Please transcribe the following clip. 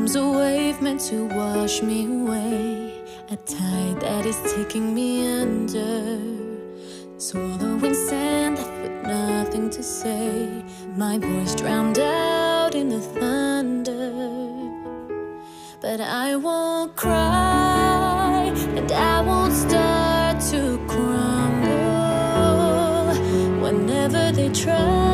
comes a wave meant to wash me away, a tide that is taking me under, swallowing sand left with nothing to say, my voice drowned out in the thunder. But I won't cry, and I won't start to crumble whenever they try.